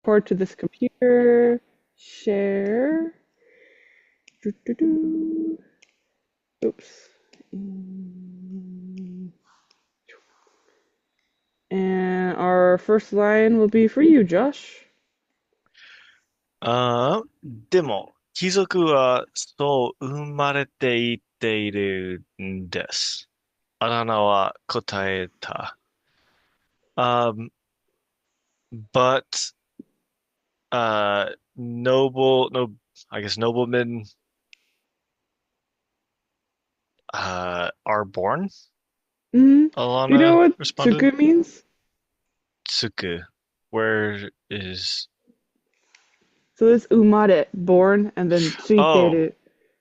Record to this computer. Share. Doo-doo-doo. Oops. And our first line will be for you, Josh. でも、貴族はそう生まれていっているんです。アラナは答えた。But, no, I guess noblemen, are born? Do you know Alana what responded. tsuku means? Tsuku. Where is... So this umare, born, and then Oh, tsuiteru.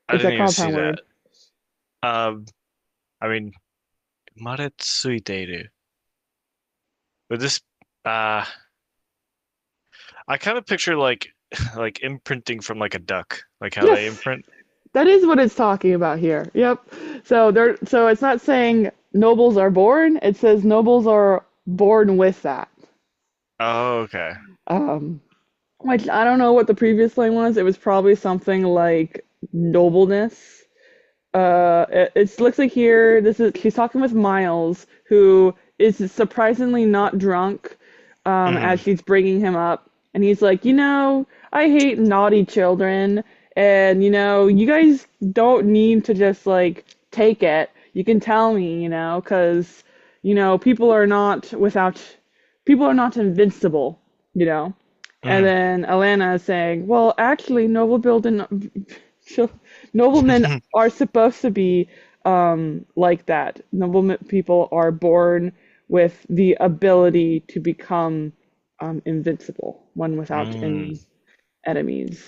I It's a didn't even compound see that. word. Um, I mean, 生まれついている. But this, uh, I kind of picture like like imprinting from like a duck, like how they Yes, imprint. that is what it's talking about here. Yep. So it's not saying nobles are born, it says nobles are born with that. Oh, okay. Um, which I don't know what the previous line was. It was probably something like nobleness. It looks like here this is she's talking with Miles, who is surprisingly not drunk, as Hmm. she's bringing him up, and he's like, I hate naughty children, and you guys don't need to just like take it. You can tell me, because people are not without, people are not invincible, you know. And Hmm. then Alanna is saying, well, actually, noblemen are supposed to be like that. Noblemen people are born with the ability to become invincible, one without Mm. any enemies.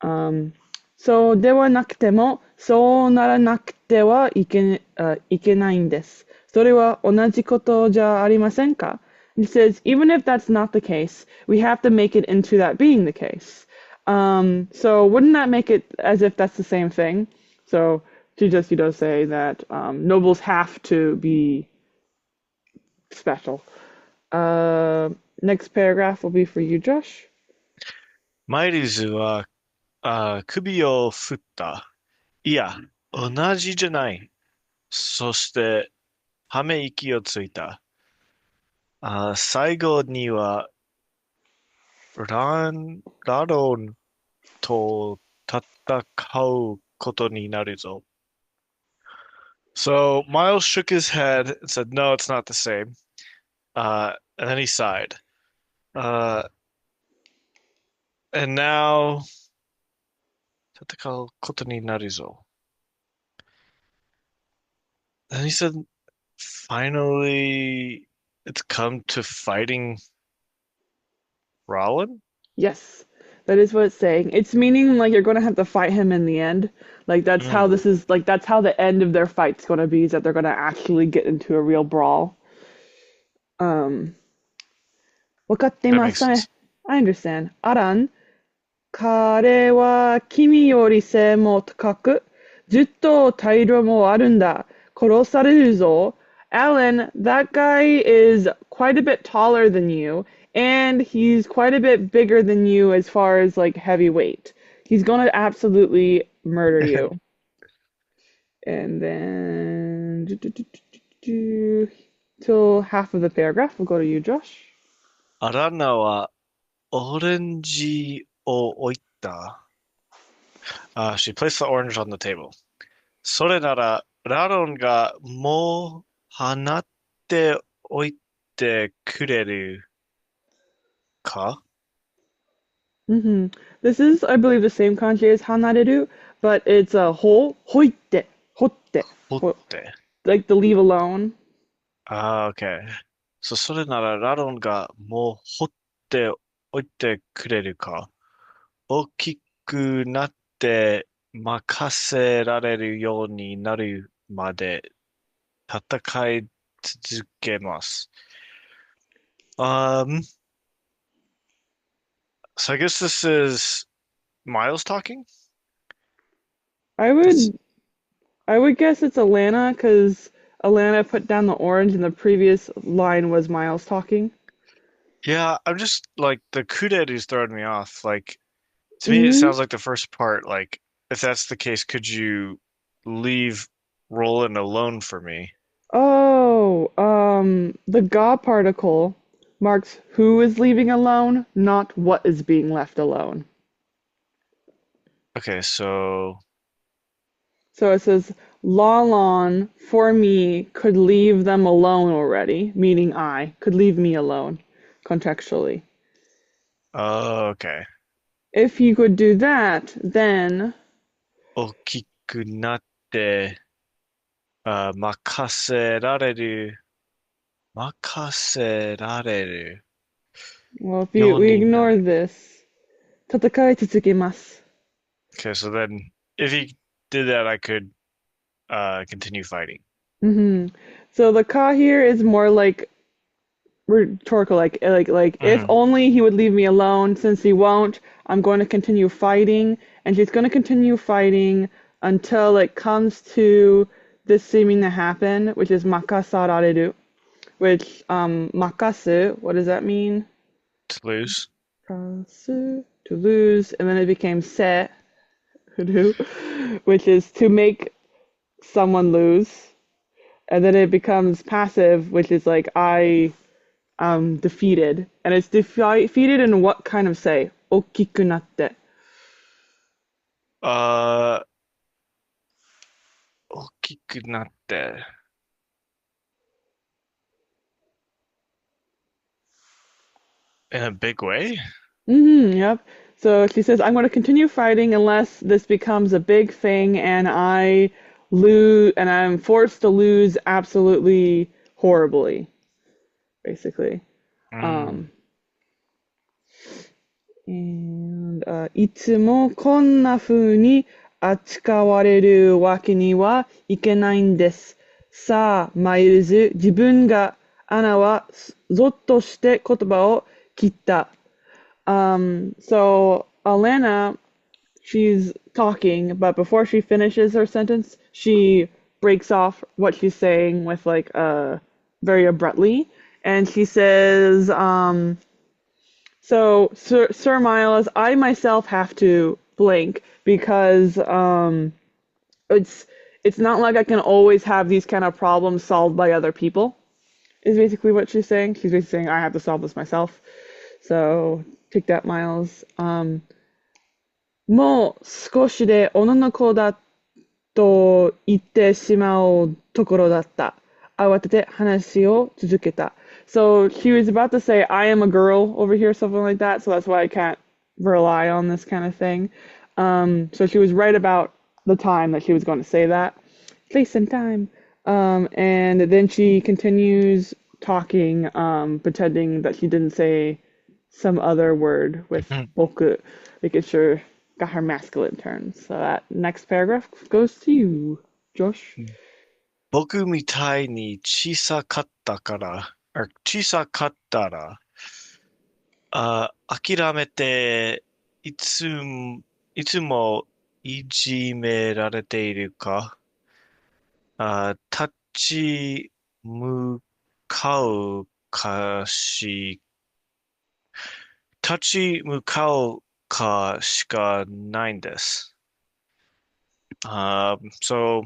Um, そうではなくても、そうならなくていけないんです。それは同じことじゃありませんか? He says, even if that's not the case, we have to make it into that being the case. So wouldn't that make it as if that's the same thing? So to just, say that nobles have to be special. Uh, Next paragraph will be for you, Josh. マイルズは、首を振った。いや、同じじゃない。そして、ため息をついた。最後には、ラロンと戦うことになるぞ。So Miles shook his head and said, "No, it's not the same." And then he sighed. Uh, and now 戦うことになるぞ. And he said, "Finally, it's come to fighting Rollin." Yes, that is what it's saying. It's meaning like you're going to have to fight him in the end. Like that's how Mm, this is like that's how the end of their fight's going to be is that they're going to actually get into a real brawl. Um, わかってい that ます makes かね? sense. I understand. アラン、彼は君より背も高く、ずっと体力もあるんだ。殺されるぞ。Alan, that guy is quite a bit taller than you, and he's quite a bit bigger than you as far as like heavyweight. He's gonna absolutely murder you. And then till half of the paragraph, we'll go to you, Josh. アランナはオレンジを置いた. She placed the orange on the table. それなら、ラロンがもう放っておいてくれるか? hmm This is, I believe, the same kanji as hanareru, but it's a hoitte, hotte, ほって。like the leave alone. Okay. それならラロンがもう掘っておいてくれるか？大きくなって任せられるようになるまで戦い続けます。Um, so I guess this is Miles talking? I That's would, I would guess it's Alanna, because Alanna put down the orange, and the previous line was Miles talking. Yeah, I'm just like the kuderu's throwing me off. Like to me, it Mm-hmm. sounds like the first part. Like if that's the case, could you leave Roland alone for me? Oh, the ga particle marks who is leaving alone, not what is being left alone. Okay, so So it says Lalon for me could leave them alone already, meaning I could leave me alone contextually. okay. If you could do that, then 大きくなって、任せられる、任せられる well, if you よう we にな ignore る。this, 戦い続けます. Okay, so then if he did that, I could continue fighting. Hmm. So the ka here is more like rhetorical, like if Hmm. only he would leave me alone. Since he won't, I'm going to continue fighting, and she's going to continue fighting until it comes to this seeming to happen, which is makasarareru. Which makasu, what does that mean? To lose. Makasu, to lose, and then it became se, which is to make someone lose, and then it becomes passive, which is like I defeated. And it's defeated in what kind of say? 大きくなって. 大きくなって in a big way? Yep. So she says, I'm going to continue fighting unless this becomes a big thing and I lose, and I'm forced to lose absolutely horribly, basically. Mm. Um, and いつもこんな風に扱われるわけにはいけないんです。さあ、マイルズ、自分がアナはぞっとして言葉を切った。So Alanna, she's talking, but before she finishes her sentence, she breaks off what she's saying with like very abruptly, and she says, so, Sir Miles, I myself have to blink because it's it's not like I can always have these kind of problems solved by other people. Is basically what she's saying. She's basically saying I have to solve this myself. So take that, Miles. もう少しで女の子だと言ってしまうところだった。慌てて話を続けた. So she was about to say, I am a girl over here, something like that. So that's why I can't rely on this kind of thing. So she was right about the time that she was going to say that. Place and time. And then she continues talking, pretending that she didn't say some other word with boku, making sure got her masculine turn. So that next paragraph goes to you, Josh. 僕みたいに小さかったから、小さかったら、諦めて、いつもいじめられているか、立ち向かうかし、立ち向かうかしかないんです。So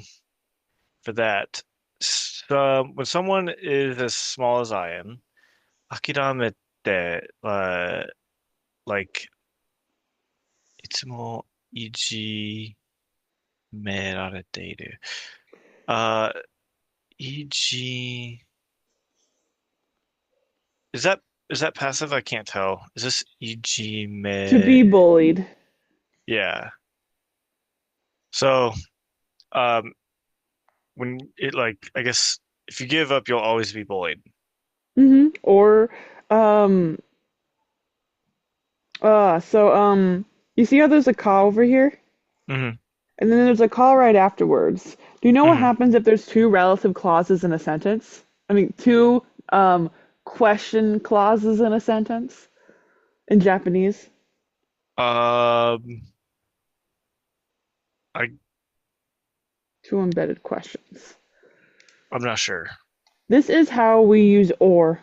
for that, when someone is as small as I am, 諦めて、like, いつもいじめられている。Uh, いじ、is that is that passive? I can't tell. Is this いじ To め? be bullied. Yeah. So, um, when it like, I guess if you give up, you'll always be bullied. Or, um, you see how there's a call over here? Hmm. And then there's a call right afterwards. Do you know what Hmm. happens if there's two relative clauses in a sentence? I mean, two, question clauses in a sentence in Japanese? Um, I Two embedded questions. I'm not sure. This is how we use or.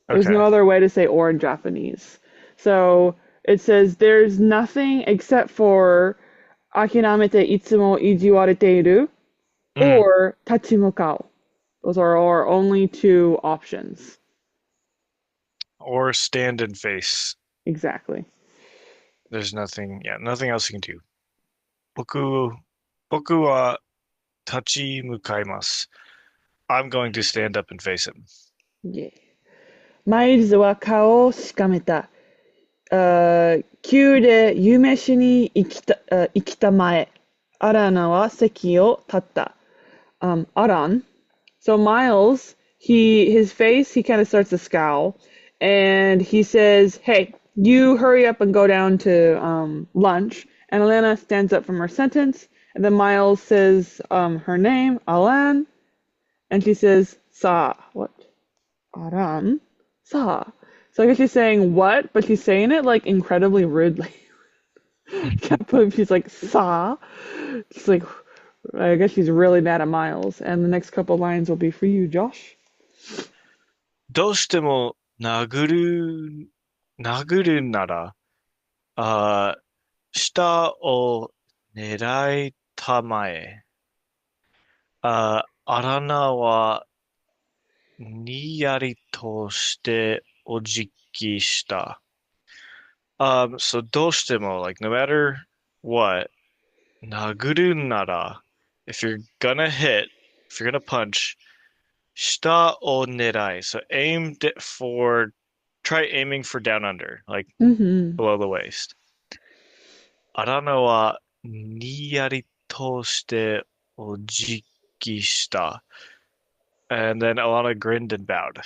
There's no Okay. other way to say or in Japanese. So it says there's nothing except for 諦めていつも意地悪れている Mm. or 立ち向かう. Those are our only two options. Or stand and face. Exactly. There's nothing, yeah, nothing else you can do. 僕は立ち向かいます. I'm going to stand up and face him. Yeah. マイルズは顔をしかめた。急で夕飯に行きたまえ。アラナは席を立った。Aran. So Miles, his face, he kind of starts to scowl, and he says, "Hey, you hurry up and go down to lunch." And Alanna stands up from her sentence, and then Miles says her name, Alan, and she says, "Sa." What? Aran? Sa. So I guess she's saying what, but she's saying it like incredibly rudely. Can't believe she's like Sa. She's like, I guess she's really mad at Miles. And the next couple lines will be for you, Josh. どうしても殴るあ下を狙いたまえ。アラナはにやりとしてお辞儀した。So どうしても, like, no matter what, 殴るなら, if you're gonna hit, if you're gonna punch, 下を狙い. So try aiming for down under, like Mm-hmm. below the waist. アラナはにやりとしてお辞儀した. And then Alana grinned and bowed.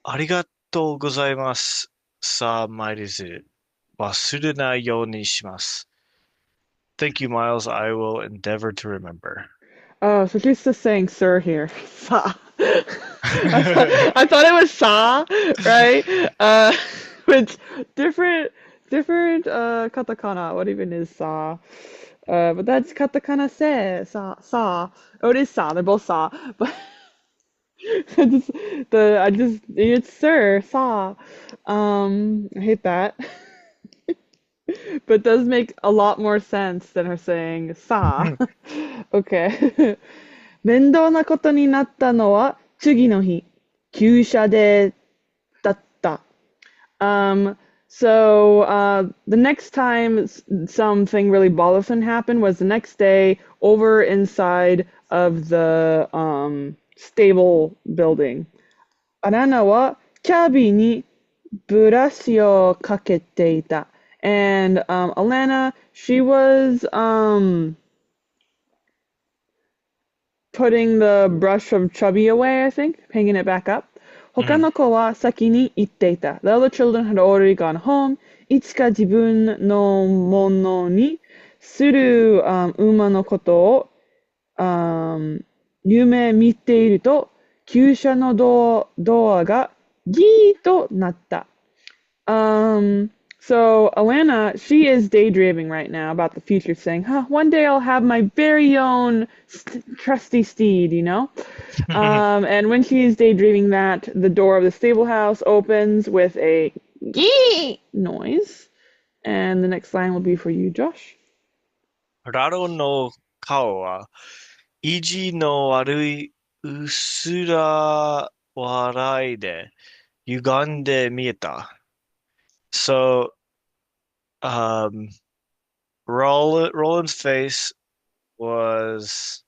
ありがとうございます. さあ、マイルズ。忘れないようにします. Thank you, Miles. I will endeavor to remember. Oh, so she's just saying sir here. Sa. I thought it was sa, right? Which different different katakana. What even is sa? But that's katakana se sa. Oh, it is sa. They're both sa. But I just it's sir sa. I hate that. But it does make a lot more sense than her saying sa. Okay. 面倒なことになったのは次の日、旧車でだった。The next time something really bothersome happened was the next day over inside of the stable building. アラナはキャビにブラシをかけていた. And Alanna, she was putting the brush of Chubby away, I think, hanging it back up. 他 Mm. の子は先に行っていた. The other children had already gone home. いつか自分のものにする、馬のことを、夢見ていると、旧車のドアがギーとなった. So Alanna, she is daydreaming right now about the future, saying, one day I'll have my very own trusty steed, you know? And when she's daydreaming that, the door of the stable house opens with a gee noise. And the next line will be for you, Josh. ラロの顔は意地の悪い薄ら笑いで歪んで見えた. So, um, Roland's face was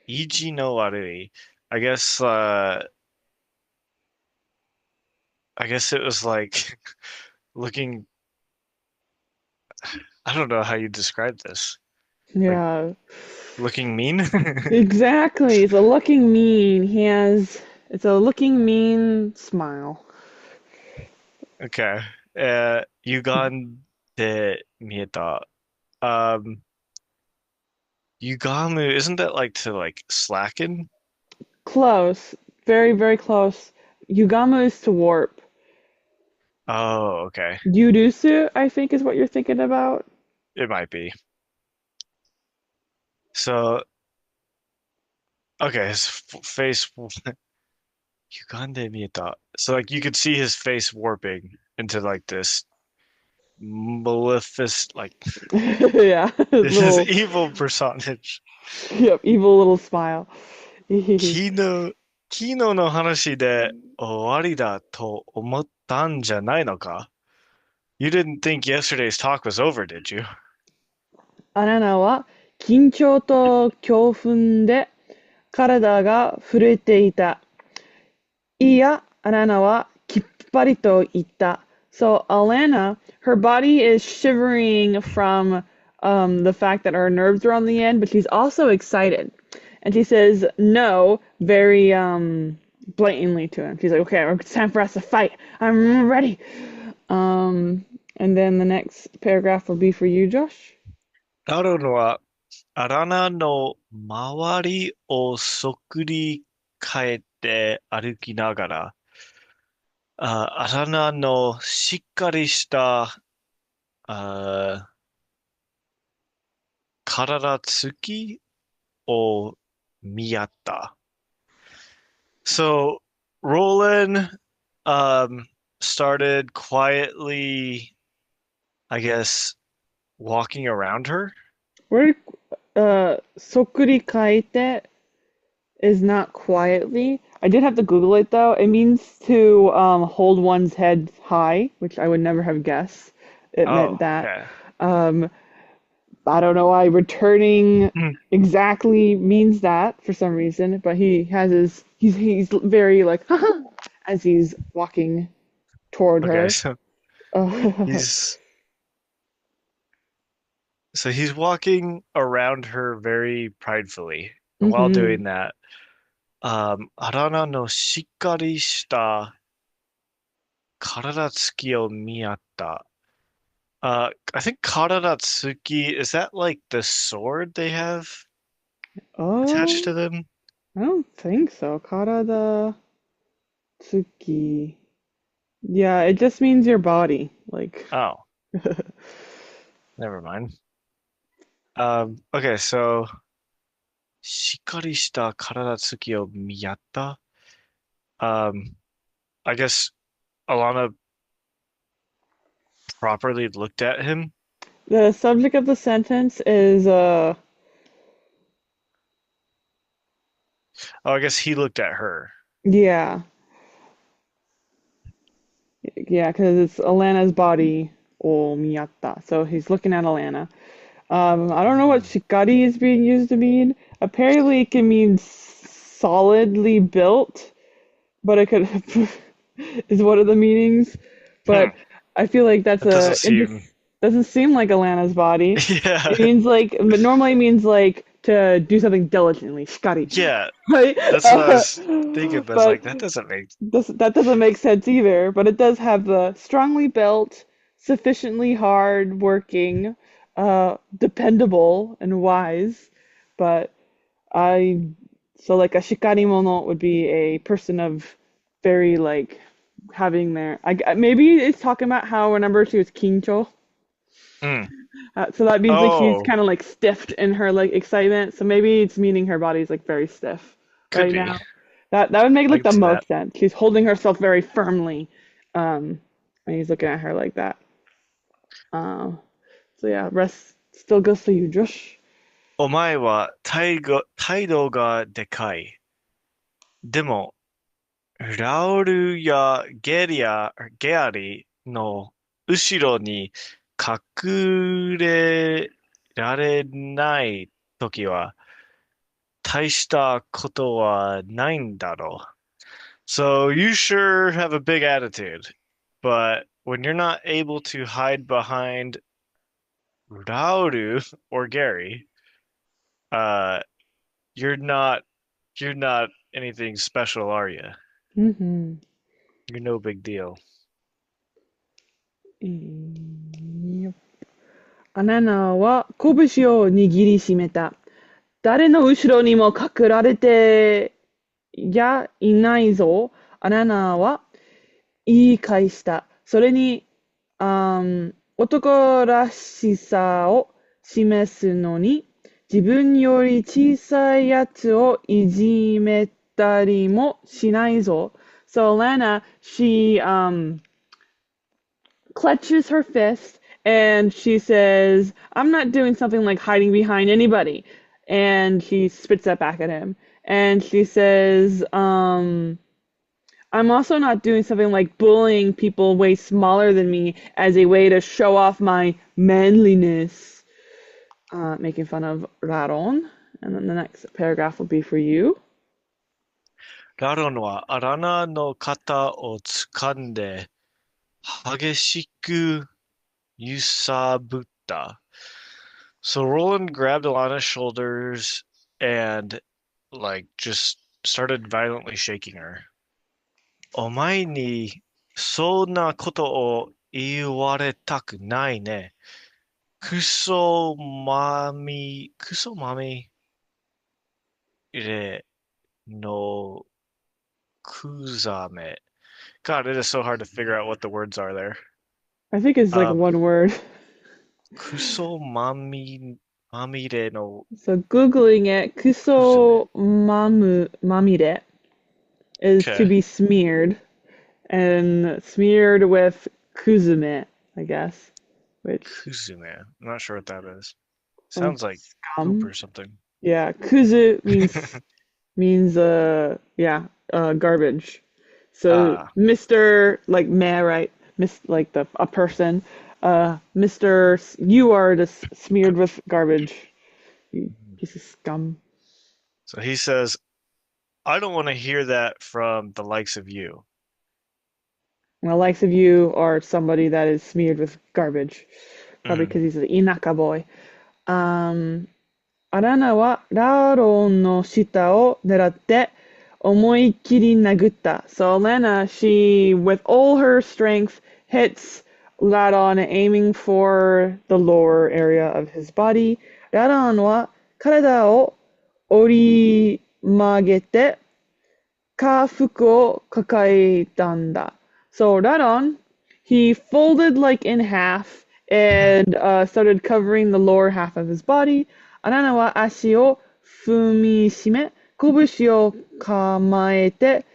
Ichi no Warui. I guess, I guess it was like looking, I don't know how you describe this. Like Yeah, looking mean? exactly. It's a looking mean. It's a looking mean smile. Okay. Yugan de mieta. Um, Yugamu, isn't that like to like slacken? Close. Very, very close. Yugama is to warp. Oh, okay. Yudusu, I think, is what you're thinking about. It might be. So, okay, his face. 歪んで見えた. So like you could see his face warping into like this maleficent, like Yeah, his this little, evil personage. yep, evil little smile. 昨日の話で終わりだと思ったんじゃないのか? You didn't think yesterday's talk was over, did you? アラナは緊張と興奮で体が震えていた。いや、アラナはきっぱりと言った。So Alanna, her body is shivering from the fact that her nerves are on the end, but she's also excited. And she says no very blatantly to him. She's like, okay, it's time for us to fight. I'm ready. And then the next paragraph will be for you, Josh. ラロンはアラナの周りをそっくり変えて歩きながら、アラナのしっかりしたあ体つきを見合った。So Roland um, started quietly, I guess, walking around her. Where sokuri kaite is not quietly. I did have to Google it though. It means to hold one's head high, which I would never have guessed. It Oh, meant that. okay. Um, I don't know why returning Hmm. exactly means that for some reason, but he has his he's very like as he's walking toward Okay, her. so Uh, he's so he's walking around her very pridefully. And while hmm doing that, アラナのしっかりした体つきを見合った。I think Karadatsuki, is that like the sword they have attached Oh, to them? I don't think so. Karada tsuki. Yeah, it just means your body. Like, Oh, never mind. Okay, so しっかりした体つきを見合った. Um, I guess Alana properly looked at him. the subject of the sentence is Oh, I guess he looked at her. yeah. Yeah, because it's Alana's body or miyatta. So he's looking at Alanna. I don't know what Hmm. shikari is being used to mean. Apparently it can mean solidly built, but it could is one of the meanings. Hmm. But I feel like that's That doesn't it just seem. doesn't seem like Alana's body. Yeah, It means like, but normally it means like to do something diligently, shikari, yeah. right? That's what I was thinking, but it's But like that doesn't make. that doesn't make sense either, but it does have the strongly built, sufficiently hard working, dependable and wise. But I so like a shikarimono would be a person of very like having their maybe it's talking about how remember she was kincho. Hmm. So that means like she's Oh, kind of like stiffed in her like excitement. So maybe it's meaning her body's like very stiff could right be. now. That would make I like can the see that. most sense. She's holding herself very firmly, and he's looking at her like that. So yeah, rest still goes for you, Josh. お前は態度がでかい。でも、ラウルやゲアリの後ろに隠れられないときは、大したことはないんだろう。So you sure have a big attitude, but when you're not able to hide behind Rauru or Gary, uh, you're not you're not anything special, are you? Mm-hmm. You're no big deal. Yep. アナナは拳を握りしめた。誰の後ろにも隠られてやいないぞ。アナナは言い返した。それに、男らしさを示すのに、自分より小さいやつをいじめたりもしないぞ。So Alanna, she clutches her fist and she says, I'm not doing something like hiding behind anybody. And he spits that back at him. And she says, I'm also not doing something like bullying people way smaller than me as a way to show off my manliness, making fun of Raron. And then the next paragraph will be for you. ラロンはアラナの肩を掴んで激しく揺さぶった。So Roland grabbed Alana's shoulders and like just started violently shaking her. お前にそんなことを言われたくないね。クソまみれのクザメ。God, it is so hard to figure out what the words are there. I think it's like Um, one word. クソまみ、まみれの So Googling it, クズメ。mamire is to Okay. be smeared, and smeared with kuzume, I guess, which Kuzume. I'm not sure what that is. some Sounds like poop scum. or something. Yeah, kuzu means yeah, garbage. So Ah, Mr. like meh, right? Miss like the a person. Mr. You are just smeared with garbage. You piece of scum. so he says, I don't want to hear that from the likes of you. And the likes of you are somebody that is smeared with garbage. Probably Mm. because he's an Inaka boy. Um, アラナはラーロンの下を狙って思いっきり殴った。So Alanna, she, with all her strength, hits Ladon, aiming for the lower area of his body. ラドンは体を折り曲げて下腹を抱えたんだ。So Radon, he folded like in half and started covering the lower half of his body. アナナは足を踏みしめ、拳を構えて、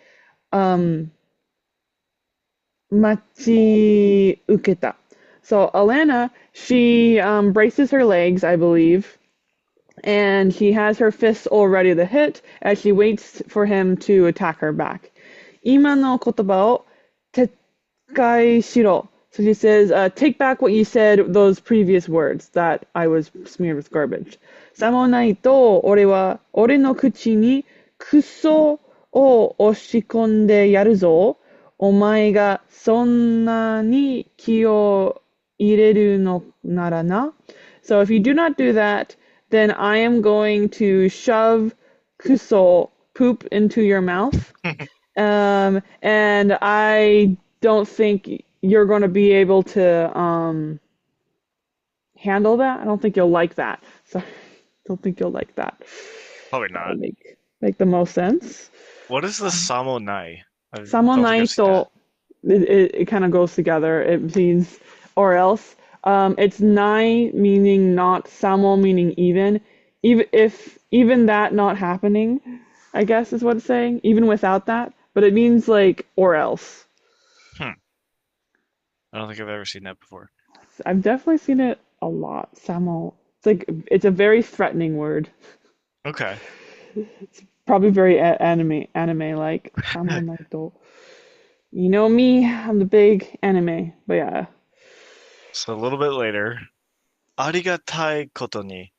待ち受けた。So Alanna, she braces her legs, I believe, and she has her fists all ready to hit as she waits for him to attack her back. 今の言葉を撤回しろ. So she says, take back what you said, those previous words that I was smeared with garbage. さもないと、俺の口にクソを押し込んでやるぞ。お前がそんなに気を入れるのならな。So if you do not do that, then I am going to shove kuso, poop, into your mouth. And I don't think you're going to be able to handle that. I don't think you'll like that. So I don't think you'll like that. Probably That would not. make the most sense. What is the Samonai? I don't think I've seen that. Samonaito, it kind of goes together. It means or else. It's nai meaning not, samo meaning even. Even that not happening, I guess is what it's saying. Even without that, but it means like or else. Hmm. I don't think I've ever seen that before. I've definitely seen it a lot. Samo. It's like it's a very threatening word. Okay. Probably very anime like Samonaito. You know me, I'm the big anime, but yeah. So a little bit later, ありがたいことに、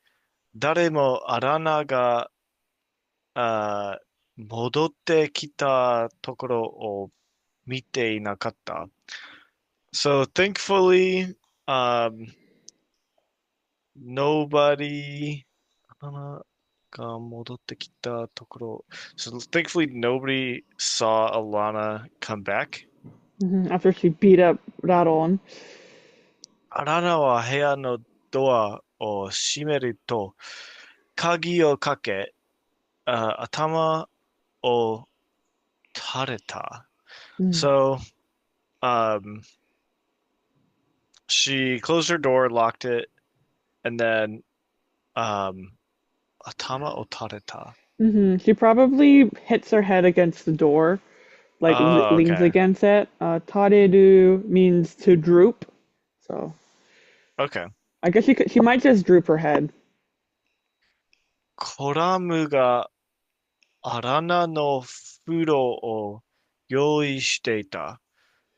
誰もアラナが、戻ってきたところを見ていなかった。So thankfully, um, nobody アラナが戻ってきたところ。So thankfully nobody saw Alana come back. After she beat up Radon. アラナは部屋のドアを閉めると、鍵をかけ、頭を垂れた。Mm. So, um, she closed her door, locked it, and then, um, 頭を垂れた. She probably hits her head against the door like Oh, leans okay. against it. Tareru means to droop. So Okay. I guess she might just droop her head. コラムがアラナの風呂を用意していた。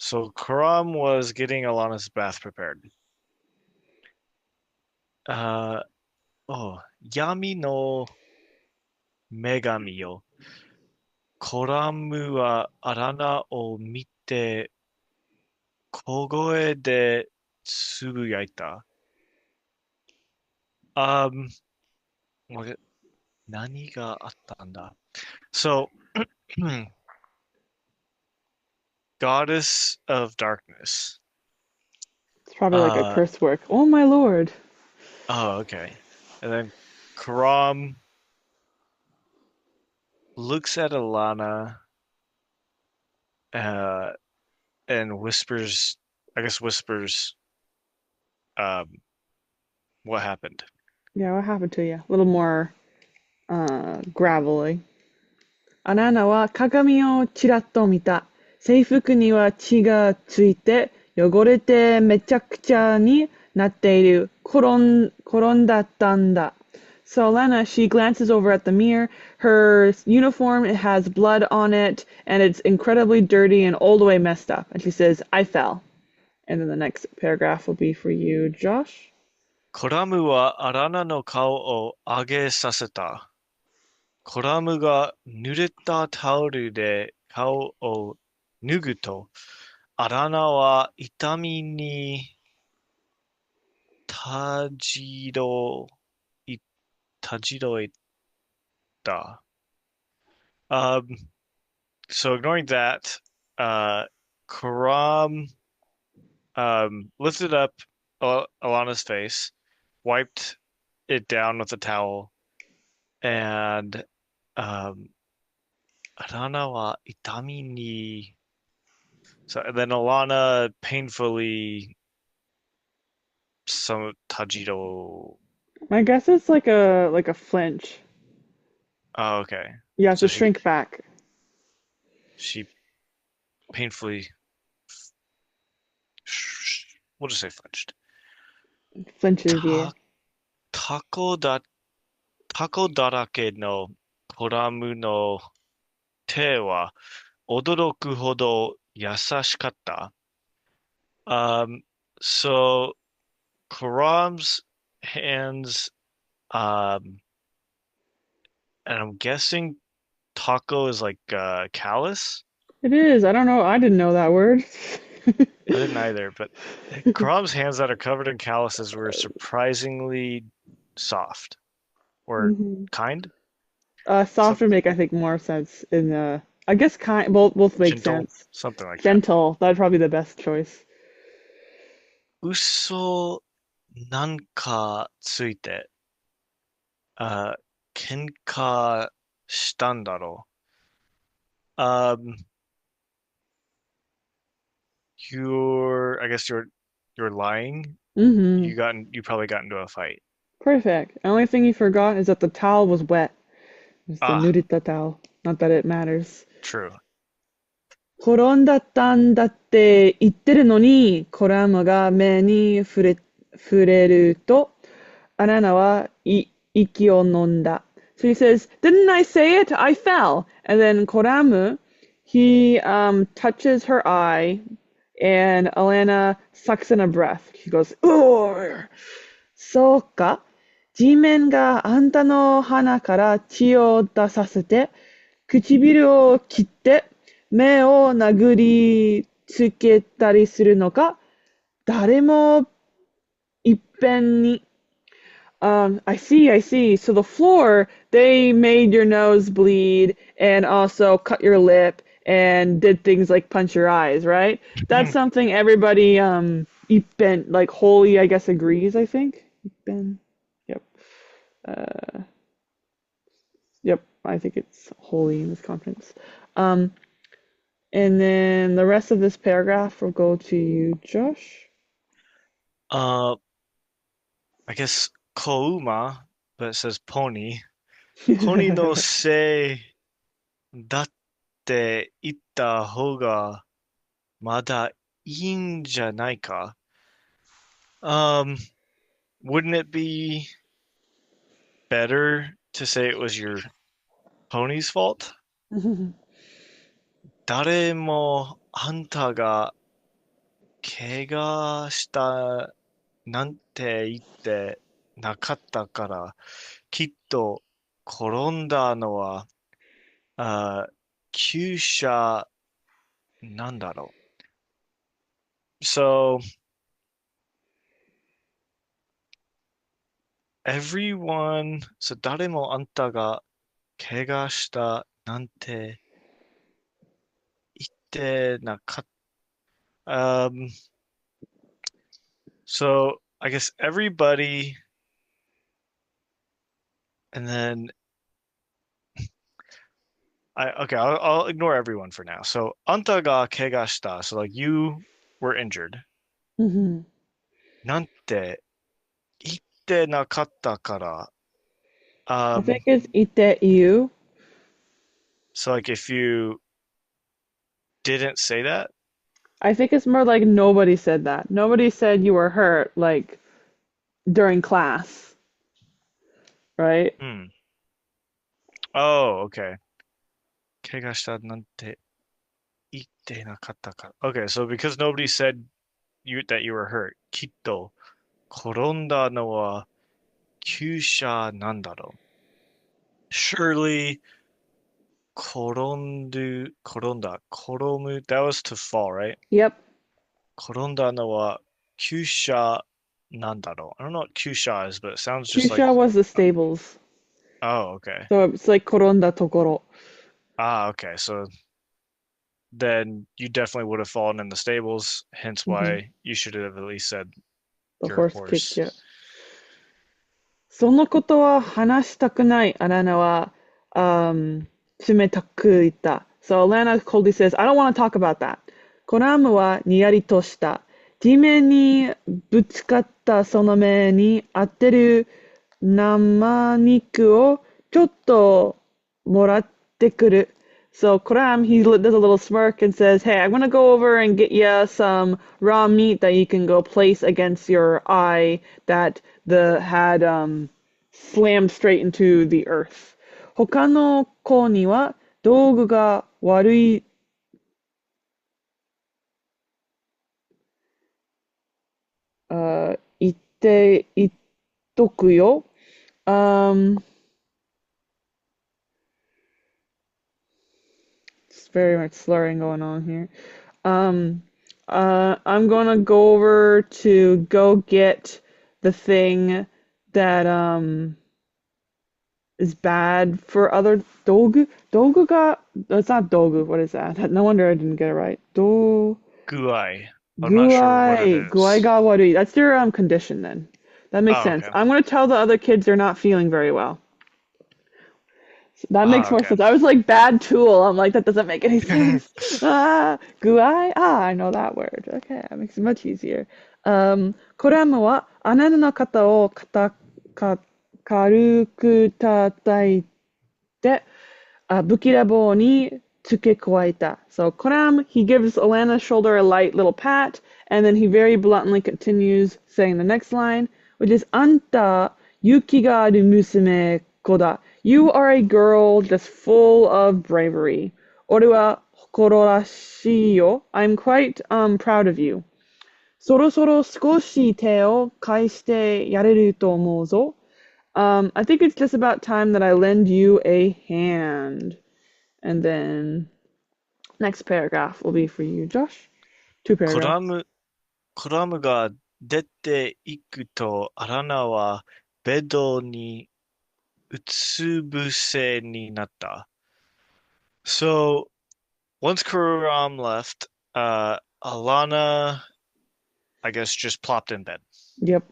So Karam was getting Alana's bath prepared. あ闇の女神よ。コラムはアラナを見て、小声でつぶやいた。Um, 何があったんだ So, Goddess of Darkness. It's probably like a Uh, curse word. Oh my lord. okay. And then Karam looks at Alana, uh, and whispers, I guess whispers, um, what happened. Yeah, what happened to you? A little more gravelly. アランナは鏡をちらっと見た。制服には血がついて、汚れてめちゃくちゃになっている。転んだったんだ。So Alanna, she glances over at the mirror. Her uniform it has blood on it, and it's incredibly dirty and all the way messed up. And she says, I fell. And then the next paragraph will be for you, Josh. コラムはアラナの顔を上げさせた。コラムが濡れたタオルで顔を脱ぐと、アラナは痛みにたじろい、たじろいた。Um, so ignoring that, uh, Karam lifted up Alana's face, wiped it down with a towel, and um, Alana wa itami ni. So and then Alana painfully some tajiro. My guess it's like a flinch. Oh, okay. You have So to shrink back. she painfully, we'll just say flinched. Flinches, yeah. た、タコだ、タコだらけのコラムの手は驚くほど優しかった。Um, so Karam's hands, um, and I'm guessing taco is like callus. It is. I don't know. I didn't know that word. I didn't either, but Karam's hands that are covered in calluses were surprisingly soft or hmm kind. Soft Some would make, I think, more sense in I guess kind both make gentle, sense. something like that. Gentle, that'd probably be the best choice. 嘘なんかついて、あ、喧嘩したんだろう。I guess you're lying. hmm You probably got into a fight. Perfect. The only thing you forgot is that the towel was wet. It's the Ah, nudita towel. Not that it matters. true. 転んだったんだって言ってるのに、コラムが目に触れると、アナナは息を飲んだ。So he says, didn't I say it? I fell. And then Koramu, he touches her eye, and Alanna sucks in a breath. She goes, Ugh! そうか。地面があんたの鼻から血を出させて、唇を切って、目を殴りつけたりするのか誰もいっぺんに。I see, I see. So the floor, they made your nose bleed and also cut your lip and did things like punch your eyes, right? That's something everybody, ippen, like wholly, I guess, agrees, I think. Ippen. Yep. Uh, yep. I think it's wholly in this conference. Um, and then the rest of this paragraph will go to you, Josh. Uh, I guess Kouma, but it says pony. Pony no se datta. て言った方がまだいいんじゃないか。Um, wouldn't it be better to say it was your pony's fault? 誰もあんたが怪我したなんて言ってなかったから、きっと転んだのは、あ、厩舎なんだろう。So,誰もあんたが怪我したなんて言ってなかった。So, I guess everybody, and then okay, I'll ignore everyone for now. So, あんたが怪我した. So, like, you were injured. なんて言ってなかったから。I Um, think it's ite you. so like if you didn't say that, I think it's more like nobody said that. Nobody said you were hurt, like during class, right? hmm. Oh, okay. 怪我したなんて言ってなかったから。Okay, so because nobody said that you were hurt, きっと転んだのは厩舎なんだろう。Surely 転んだ、That was to fall, right? Yep. 転んだのは厩舎なんだろう。I don't know what 厩舎 is, but it sounds just like, Chusha was the stables. oh, okay. So it's like koronda tokoro, Ah, okay. So then you definitely would have fallen in the stables, hence hmm why you should have at least said the your horse kicked horse. you. そのことは話したくない、アラナは、冷たく言った。So Alanna coldly says, I don't want to talk about that. コラムはにやりとした。地面にぶつかったその目に当てる生肉をちょっともらってくる。So Koram, he does a little smirk and says, Hey, I'm going to go over and get you some raw meat that you can go place against your eye that the had slammed straight into the earth. 他の子には道具が悪い、言っとくよ。Um, it's very much slurring going on here. Um, I'm gonna go over to go get the thing that is bad for other dogu. Dogu got that's not dogu. What is that? No wonder I didn't get it right. Guai. I'm not sure what it Guai is. ga warui. That's your condition then. That makes Oh, sense. okay. I'm gonna tell the other kids they're not feeling very well. That makes more Okay. sense. I was like bad tool. I'm like that doesn't make any sense. Guai. I know that word. Okay, that makes it much easier. コラムはあなたの肩を軽く叩いて、ぶきらぼうに付け加えた. So Koram, he gives Alanna's shoulder a light little pat, and then he very bluntly continues saying the next line, which is あんた、勇気がある娘子だ. You are a girl just full of bravery. 俺は誇らしいよ. I'm quite proud of you. そろそろ少し手を返してやれると思うぞ. I think it's just about time that I lend you a hand. And then next paragraph will be for you, Josh. Two コラ paragraphs. ム、コラムが出ていくと、アラナはベッドにうつ伏せになった。So, once Kuram left, Alana, I guess, just plopped in bed. Yep.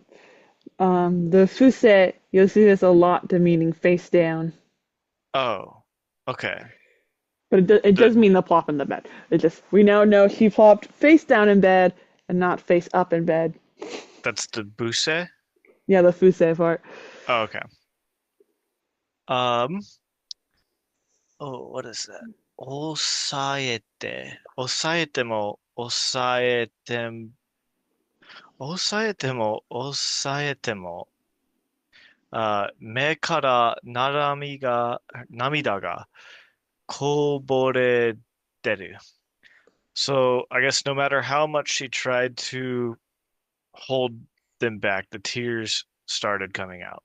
The fuse, you'll see this a lot to meaning face down. Oh, okay. But it The does mean the plop in the bed. It just, we now know she plopped face down in bed and not face up in bed. That's the Buse? Yeah, the fuse part. Oh, okay. Um, oh, what is that? 抑えて、抑えても、抑えて、抑えても、抑えても、目から涙がこぼれ出る。So I guess no matter how much she tried to hold them back, the tears started coming out.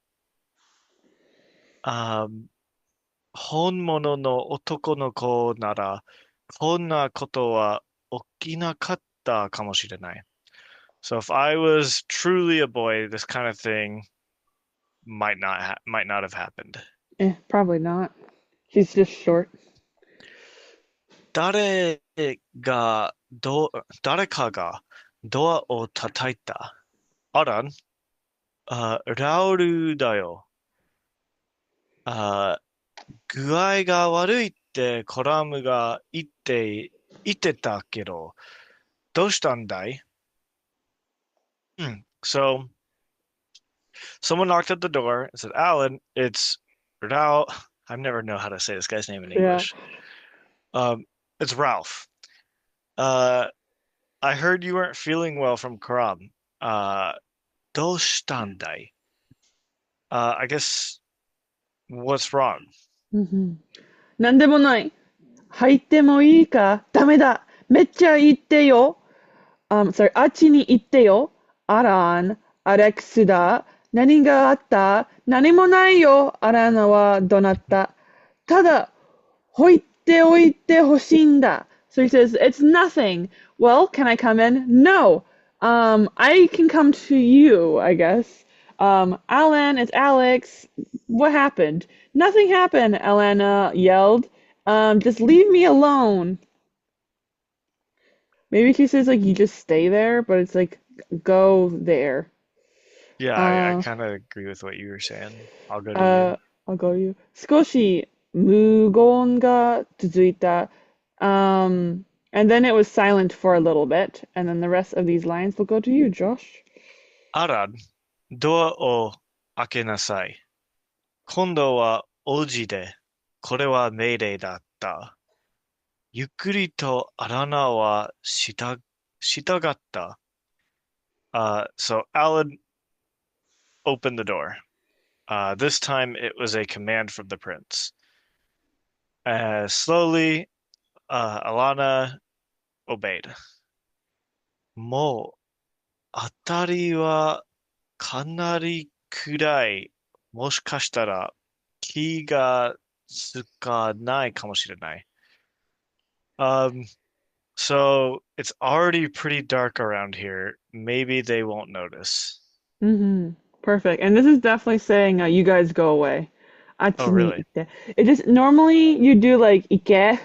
Um, 本物の男の子なら、こんなことは起きなかったかもしれない。So if I was truly a boy, this kind of thing might not have happened. Probably not. She's just short. 誰誰かがドアを叩いた。あらん、ラウルだよ。あ、具合が悪いってコラムが言ってたけど、どうしたんだい？So someone knocked at the door and said, Alan, it's Rao. I never know how to say this guy's name in Yeah. English. It's Ralph. Uh, I heard you weren't feeling well from Karam. Uh, どうしたんだい? I guess what's wrong? なんでもない。入ってもいいかダメだ。めっちゃ言ってよ。sorry, あっちに行ってよ。アラン、アレックスだ。何があった？何もないよ。アラナは怒鳴った。ただ、ほいておいてほしいんだ。So he says, it's nothing. Well, can I come in? No. I can come to you, I guess. Alan, it's Alex. What happened? Nothing happened, Alanna yelled. Just leave me alone. Maybe she says like you just stay there, but it's like go there. Yeah, I Uh, kind of agree with what you were saying. I'll go to you. uh, I'll go you. 少し無言が続いた. And then it was silent for a little bit, and then the rest of these lines will go to you, Josh. アラン、ドアを開けなさい。今度は王子で、これは命令だった。ゆっくりとアラナは従った。So Alan opened the door. This time it was a command from the prince. Slowly, Alanna obeyed. もう、当たりはかなり暗い。もしかしたら気がつかないかもしれない。Um, so it's already pretty dark around here. Maybe they won't notice. Perfect. And this is definitely saying, you guys go away. Oh, あっちに really? 行って. It just normally you do like 行け,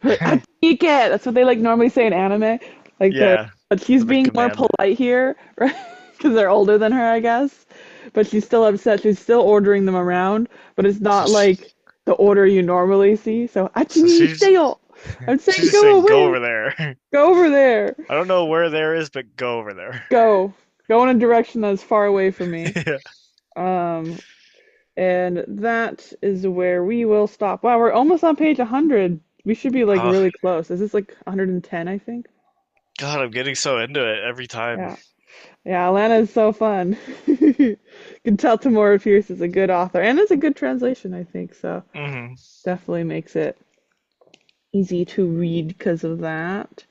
or あっちに行け. That's what they like normally say in anime. Like Yeah, but she's the being more command. polite here, right? Because they're older than her, I guess. But she's still upset. She's still ordering them around, but it's So, not like the order you normally see. So, so 아침이 있어요. I'm she's saying just go saying go away. over there. Go over there. I don't know where there is, but go over there. Go. Go in a direction that's far away from me. Yeah. Um, and that is where we will stop. Wow, we're almost on page 100. We should be like Oh, really close. Is this like 110, I think? God, I'm getting so into it every time. Yeah. Yeah, Alanna is so fun. You can tell Tamora Pierce is a good author, and it's a good translation, I think. So Hmm. definitely makes it easy to read because of that.